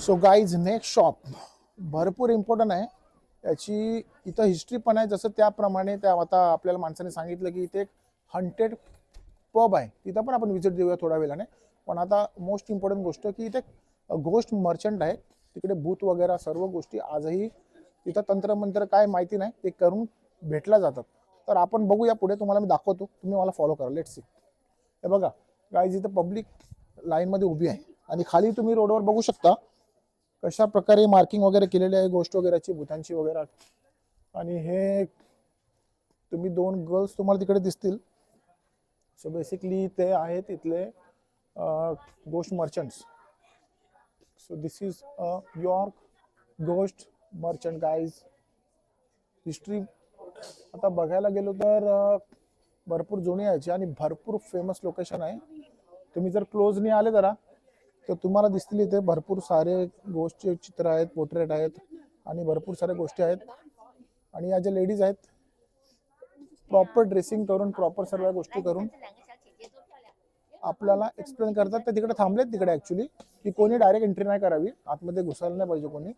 So guys next shop भरपूर important आहे. याची इथं हिस्ट्री पण आहे. जसं त्याप्रमाणे त्या आता आपल्याला माणसाने सांगितलं की इथे एक हंटेड पब आहे, तिथं पण आपण विजिट देऊया थोड्या वेळाने. पण आता मोस्ट इम्पॉर्टंट गोष्ट की इथे गोस्ट मर्चंट आहे. तिकडे भूत वगैरे सर्व गोष्टी आजही तिथं तंत्रमंत्र काय माहिती नाही ते करून भेटल्या जातात. तर आपण बघूया पुढे, तुम्हाला मी दाखवतो, तुम्ही मला फॉलो करा. Let's see. हे बघा गाईज, इथं पब्लिक लाईनमध्ये उभी आहे आणि खाली तुम्ही रोडवर बघू शकता कशा प्रकारे मार्किंग वगैरे केलेली आहे गोष्ट वगैरेची, भूतांची वगैरे. आणि हे तुम्ही दोन गर्ल्स तुम्हाला तिकडे दिसतील. सो बेसिकली ते आहेत इथले ghost merchants. So this is York ghost merchant guys. History आता बघायला गेलो तर भरपूर जुनी यायची आणि भरपूर फेमस लोकेशन आहे. तुम्ही जर क्लोजनी आले जरा तर तुम्हाला दिसतील इथे भरपूर सारे गोष्टचे चित्र आहेत, पोर्ट्रेट आहेत आणि भरपूर साऱ्या गोष्टी आहेत. आणि या ज्या लेडीज आहेत प्रॉपर ड्रेसिंग करून, प्रॉपर सर्व गोष्टी करून आपल्याला एक्सप्लेन करतात. ते तिकडे थांबलेत तिकडे ऍक्च्युली, की कोणी डायरेक्ट एंट्री नाही करावी, आतमध्ये घुसायला नाही पाहिजे कोणी.